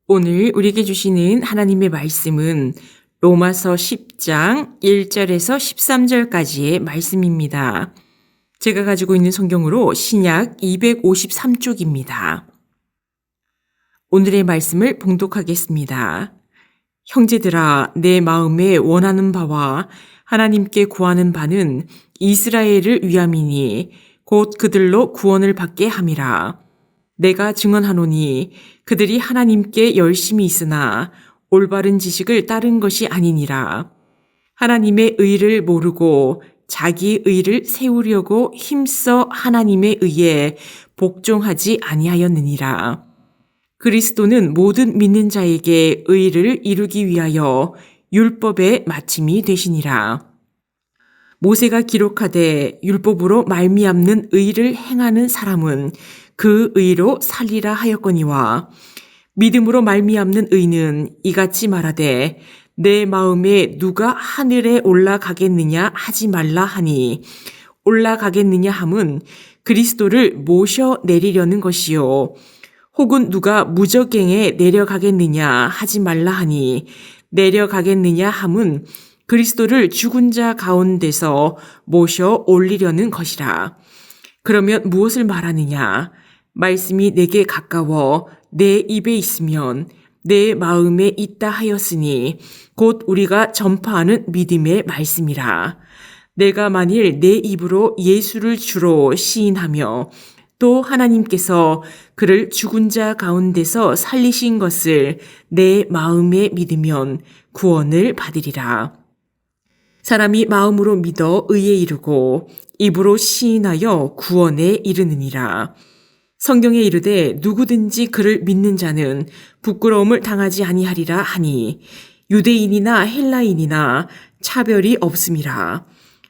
오늘 우리에게 주시는 하나님의 말씀은 로마서 10장 1절에서 13절까지의 말씀입니다. 제가 가지고 있는 성경으로 신약 253쪽입니다. 오늘의 말씀을 봉독하겠습니다. 형제들아, 내 마음에 원하는 바와 하나님께 구하는 바는 이스라엘을 위함이니 곧 그들로 구원을 받게 함이라. 내가 증언하노니 그들이 하나님께 열심히 있으나 올바른 지식을 따른 것이 아니니라. 하나님의 의를 모르고 자기 의를 세우려고 힘써 하나님의 의에 복종하지 아니하였느니라. 그리스도는 모든 믿는 자에게 의를 이루기 위하여 율법의 마침이 되시니라. 모세가 기록하되 율법으로 말미암는 의를 행하는 사람은 그 의로 살리라 하였거니와 믿음으로 말미암는 의는 이같이 말하되 내 마음에 누가 하늘에 올라가겠느냐 하지 말라 하니 올라가겠느냐 함은 그리스도를 모셔 내리려는 것이요 혹은 누가 무저갱에 내려가겠느냐 하지 말라 하니 내려가겠느냐 함은 그리스도를 죽은 자 가운데서 모셔 올리려는 것이라. 그러면 무엇을 말하느냐? 말씀이 내게 가까워 내 입에 있으면 내 마음에 있다 하였으니 곧 우리가 전파하는 믿음의 말씀이라. 내가 만일 내 입으로 예수를 주로 시인하며 또 하나님께서 그를 죽은 자 가운데서 살리신 것을 내 마음에 믿으면 구원을 받으리라. 사람이 마음으로 믿어 의에 이르고 입으로 시인하여 구원에 이르느니라. 성경에 이르되 누구든지 그를 믿는 자는 부끄러움을 당하지 아니하리라 하니 유대인이나 헬라인이나 차별이 없음이라.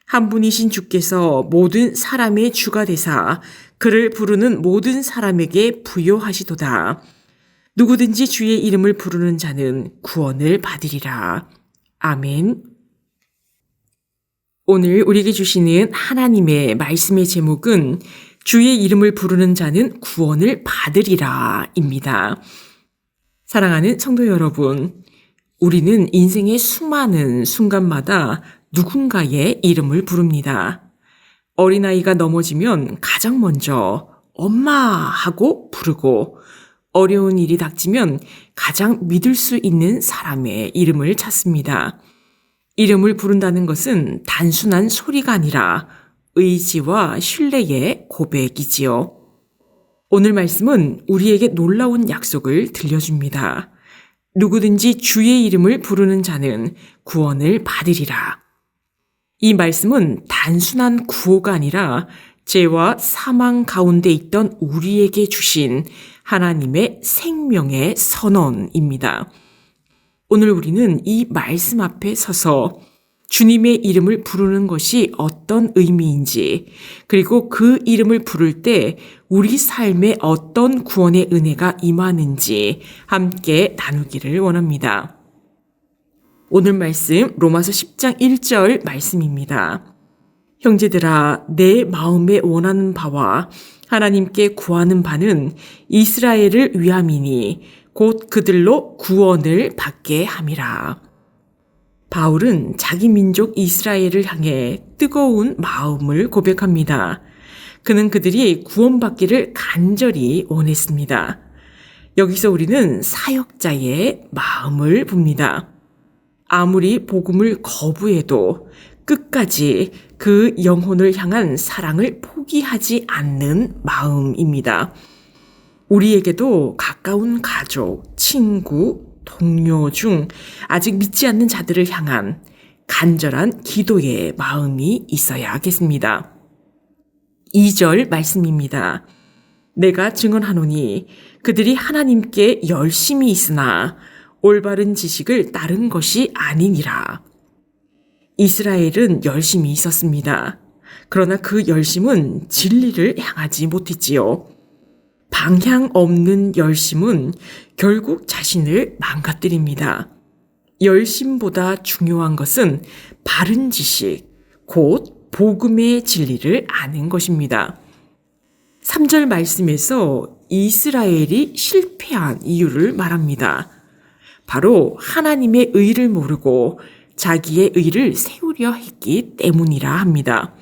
한 분이신 주께서 모든 사람의 주가 되사 그를 부르는 모든 사람에게 부요하시도다. 누구든지 주의 이름을 부르는 자는 구원을 받으리라. 아멘. 오늘 우리에게 주시는 하나님의 말씀의 제목은 주의 이름을 부르는 자는 구원을 받으리라 입니다. 사랑하는 성도 여러분, 우리는 인생의 수많은 순간마다 누군가의 이름을 부릅니다. 어린아이가 넘어지면 가장 먼저 엄마 하고 부르고 어려운 일이 닥치면 가장 믿을 수 있는 사람의 이름을 찾습니다. 이름을 부른다는 것은 단순한 소리가 아니라 의지와 신뢰의 고백이지요. 오늘 말씀은 우리에게 놀라운 약속을 들려줍니다. 누구든지 주의 이름을 부르는 자는 구원을 받으리라. 이 말씀은 단순한 구호가 아니라 죄와 사망 가운데 있던 우리에게 주신 하나님의 생명의 선언입니다. 오늘 우리는 이 말씀 앞에 서서 주님의 이름을 부르는 것이 어떤 의미인지, 그리고 그 이름을 부를 때 우리 삶에 어떤 구원의 은혜가 임하는지 함께 나누기를 원합니다. 오늘 말씀 로마서 10장 1절 말씀입니다. 형제들아, 내 마음에 원하는 바와 하나님께 구하는 바는 이스라엘을 위함이니 곧 그들로 구원을 받게 함이라. 바울은 자기 민족 이스라엘을 향해 뜨거운 마음을 고백합니다. 그는 그들이 구원받기를 간절히 원했습니다. 여기서 우리는 사역자의 마음을 봅니다. 아무리 복음을 거부해도 끝까지 그 영혼을 향한 사랑을 포기하지 않는 마음입니다. 우리에게도 가까운 가족, 친구, 동료 중 아직 믿지 않는 자들을 향한 간절한 기도의 마음이 있어야겠습니다. 2절 말씀입니다. 내가 증언하노니 그들이 하나님께 열심히 있으나 올바른 지식을 따른 것이 아니니라. 이스라엘은 열심히 있었습니다. 그러나 그 열심은 진리를 향하지 못했지요. 방향 없는 열심은 결국 자신을 망가뜨립니다. 열심보다 중요한 것은 바른 지식, 곧 복음의 진리를 아는 것입니다. 3절 말씀에서 이스라엘이 실패한 이유를 말합니다. 바로 하나님의 의를 모르고 자기의 의를 세우려 했기 때문이라 합니다.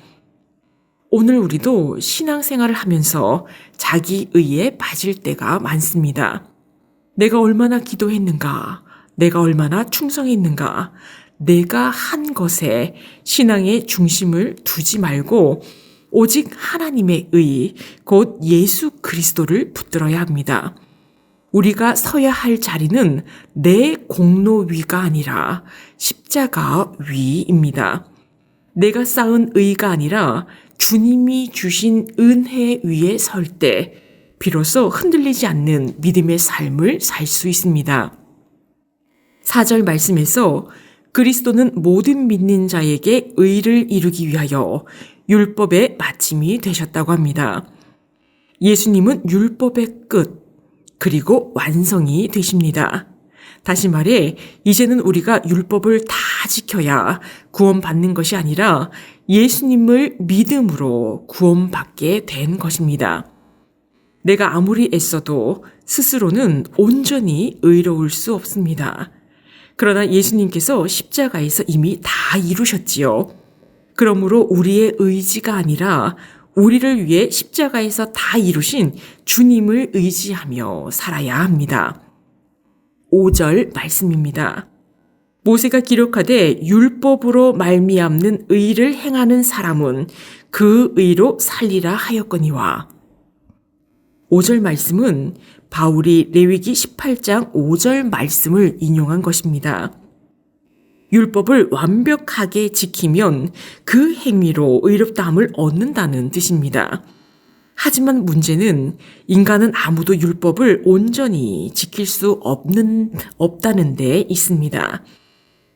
오늘 우리도 신앙생활을 하면서 자기 의에 빠질 때가 많습니다. 내가 얼마나 기도했는가, 내가 얼마나 충성했는가, 내가 한 것에 신앙의 중심을 두지 말고 오직 하나님의 의, 곧 예수 그리스도를 붙들어야 합니다. 우리가 서야 할 자리는 내 공로 위가 아니라 십자가 위입니다. 내가 쌓은 의가 아니라 주님이 주신 은혜 위에 설 때 비로소 흔들리지 않는 믿음의 삶을 살 수 있습니다. 4절 말씀에서 그리스도는 모든 믿는 자에게 의를 이루기 위하여 율법의 마침이 되셨다고 합니다. 예수님은 율법의 끝, 그리고 완성이 되십니다. 다시 말해, 이제는 우리가 율법을 다 지켜야 구원받는 것이 아니라 예수님을 믿음으로 구원받게 된 것입니다. 내가 아무리 애써도 스스로는 온전히 의로울 수 없습니다. 그러나 예수님께서 십자가에서 이미 다 이루셨지요. 그러므로 우리의 의지가 아니라 우리를 위해 십자가에서 다 이루신 주님을 의지하며 살아야 합니다. 5절 말씀입니다. 모세가 기록하되 율법으로 말미암는 의를 행하는 사람은 그 의로 살리라 하였거니와. 5절 말씀은 바울이 레위기 18장 5절 말씀을 인용한 것입니다. 율법을 완벽하게 지키면 그 행위로 의롭다함을 얻는다는 뜻입니다. 하지만 문제는 인간은 아무도 율법을 온전히 지킬 수 없다는 데 있습니다.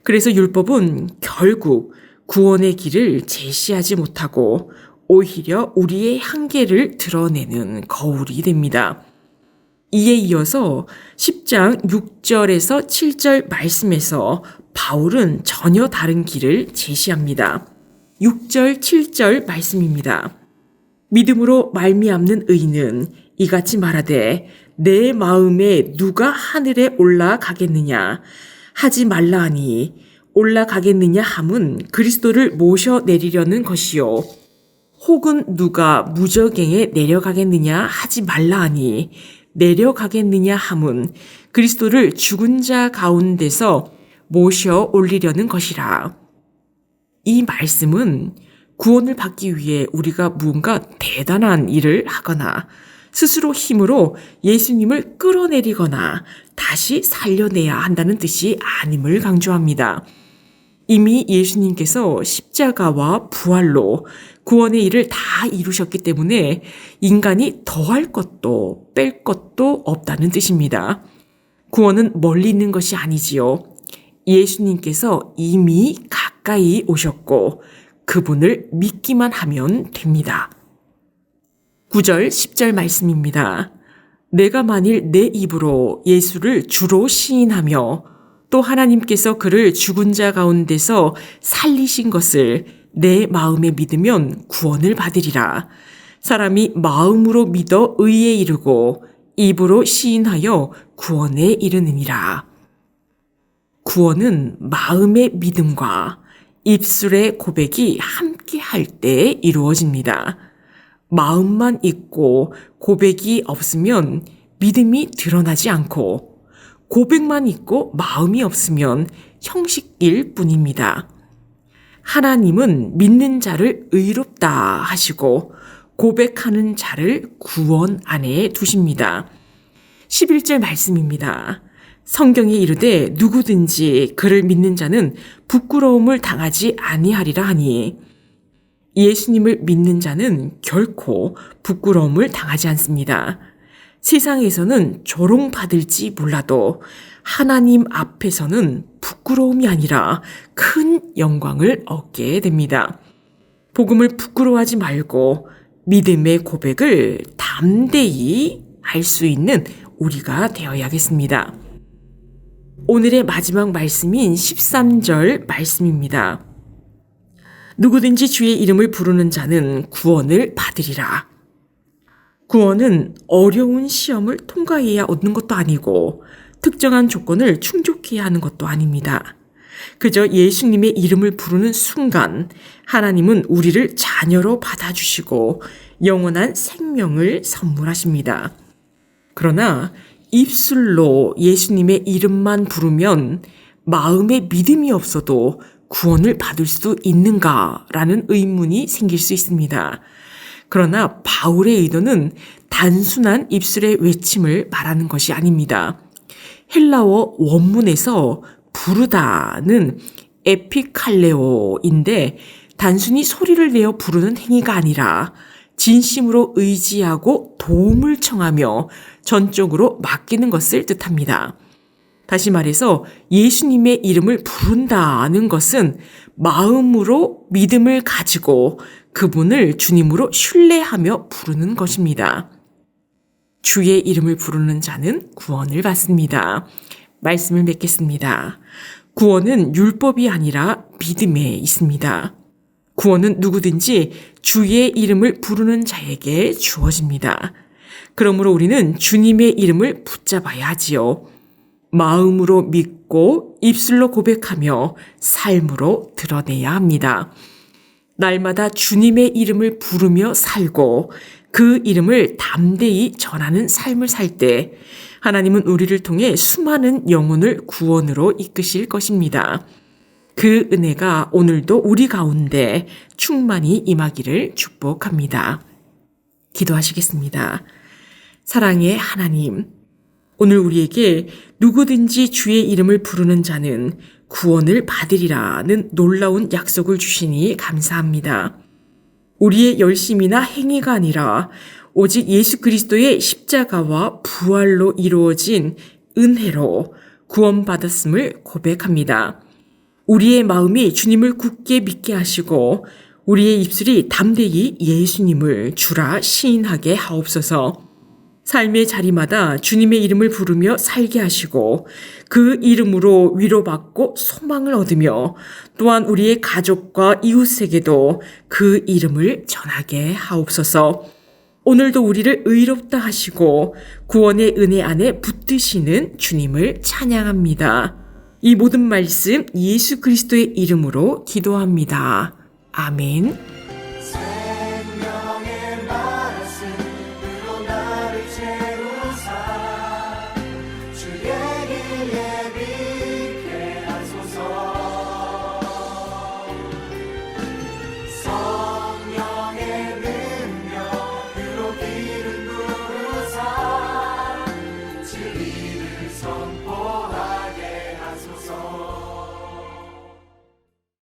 그래서 율법은 결국 구원의 길을 제시하지 못하고 오히려 우리의 한계를 드러내는 거울이 됩니다. 이에 이어서 10장 6절에서 7절 말씀에서 바울은 전혀 다른 길을 제시합니다. 6절, 7절 말씀입니다. 믿음으로 말미암는 의는 이같이 말하되 내 마음에 누가 하늘에 올라가겠느냐 하지 말라 하니 올라가겠느냐 함은 그리스도를 모셔 내리려는 것이요 혹은 누가 무저갱에 내려가겠느냐 하지 말라 하니 내려가겠느냐 함은 그리스도를 죽은 자 가운데서 모셔 올리려는 것이라. 이 말씀은 구원을 받기 위해 우리가 무언가 대단한 일을 하거나 스스로 힘으로 예수님을 끌어내리거나 다시 살려내야 한다는 뜻이 아님을 강조합니다. 이미 예수님께서 십자가와 부활로 구원의 일을 다 이루셨기 때문에 인간이 더할 것도 뺄 것도 없다는 뜻입니다. 구원은 멀리 있는 것이 아니지요. 예수님께서 이미 가까이 오셨고 그분을 믿기만 하면 됩니다. 9절, 10절 말씀입니다. 내가 만일 내 입으로 예수를 주로 시인하며 또 하나님께서 그를 죽은 자 가운데서 살리신 것을 내 마음에 믿으면 구원을 받으리라. 사람이 마음으로 믿어 의에 이르고 입으로 시인하여 구원에 이르느니라. 구원은 마음의 믿음과 입술의 고백이 함께 할 때 이루어집니다. 마음만 있고 고백이 없으면 믿음이 드러나지 않고 고백만 있고 마음이 없으면 형식일 뿐입니다. 하나님은 믿는 자를 의롭다 하시고 고백하는 자를 구원 안에 두십니다. 11절 말씀입니다. 성경에 이르되 누구든지 그를 믿는 자는 부끄러움을 당하지 아니하리라 하니 예수님을 믿는 자는 결코 부끄러움을 당하지 않습니다. 세상에서는 조롱받을지 몰라도 하나님 앞에서는 부끄러움이 아니라 큰 영광을 얻게 됩니다. 복음을 부끄러워하지 말고 믿음의 고백을 담대히 할 수 있는 우리가 되어야겠습니다. 오늘의 마지막 말씀인 13절 말씀입니다. 누구든지 주의 이름을 부르는 자는 구원을 받으리라. 구원은 어려운 시험을 통과해야 얻는 것도 아니고 특정한 조건을 충족해야 하는 것도 아닙니다. 그저 예수님의 이름을 부르는 순간 하나님은 우리를 자녀로 받아주시고 영원한 생명을 선물하십니다. 그러나 입술로 예수님의 이름만 부르면 마음에 믿음이 없어도 구원을 받을 수 있는가라는 의문이 생길 수 있습니다. 그러나 바울의 의도는 단순한 입술의 외침을 말하는 것이 아닙니다. 헬라어 원문에서 부르다는 에피칼레오인데 단순히 소리를 내어 부르는 행위가 아니라 진심으로 의지하고 도움을 청하며 전적으로 맡기는 것을 뜻합니다. 다시 말해서 예수님의 이름을 부른다는 것은 마음으로 믿음을 가지고 그분을 주님으로 신뢰하며 부르는 것입니다. 주의 이름을 부르는 자는 구원을 받습니다. 말씀을 맺겠습니다. 구원은 율법이 아니라 믿음에 있습니다. 구원은 누구든지 주의 이름을 부르는 자에게 주어집니다. 그러므로 우리는 주님의 이름을 붙잡아야 하지요. 마음으로 믿고 입술로 고백하며 삶으로 드러내야 합니다. 날마다 주님의 이름을 부르며 살고 그 이름을 담대히 전하는 삶을 살 때 하나님은 우리를 통해 수많은 영혼을 구원으로 이끄실 것입니다. 그 은혜가 오늘도 우리 가운데 충만히 임하기를 축복합니다. 기도하시겠습니다. 사랑의 하나님, 오늘 우리에게 누구든지 주의 이름을 부르는 자는 구원을 받으리라는 놀라운 약속을 주시니 감사합니다. 우리의 열심이나 행위가 아니라 오직 예수 그리스도의 십자가와 부활로 이루어진 은혜로 구원받았음을 고백합니다. 우리의 마음이 주님을 굳게 믿게 하시고 우리의 입술이 담대히 예수님을 주라 시인하게 하옵소서. 삶의 자리마다 주님의 이름을 부르며 살게 하시고 그 이름으로 위로받고 소망을 얻으며 또한 우리의 가족과 이웃에게도 그 이름을 전하게 하옵소서. 오늘도 우리를 의롭다 하시고 구원의 은혜 안에 붙드시는 주님을 찬양합니다. 이 모든 말씀 예수 그리스도의 이름으로 기도합니다. 아멘.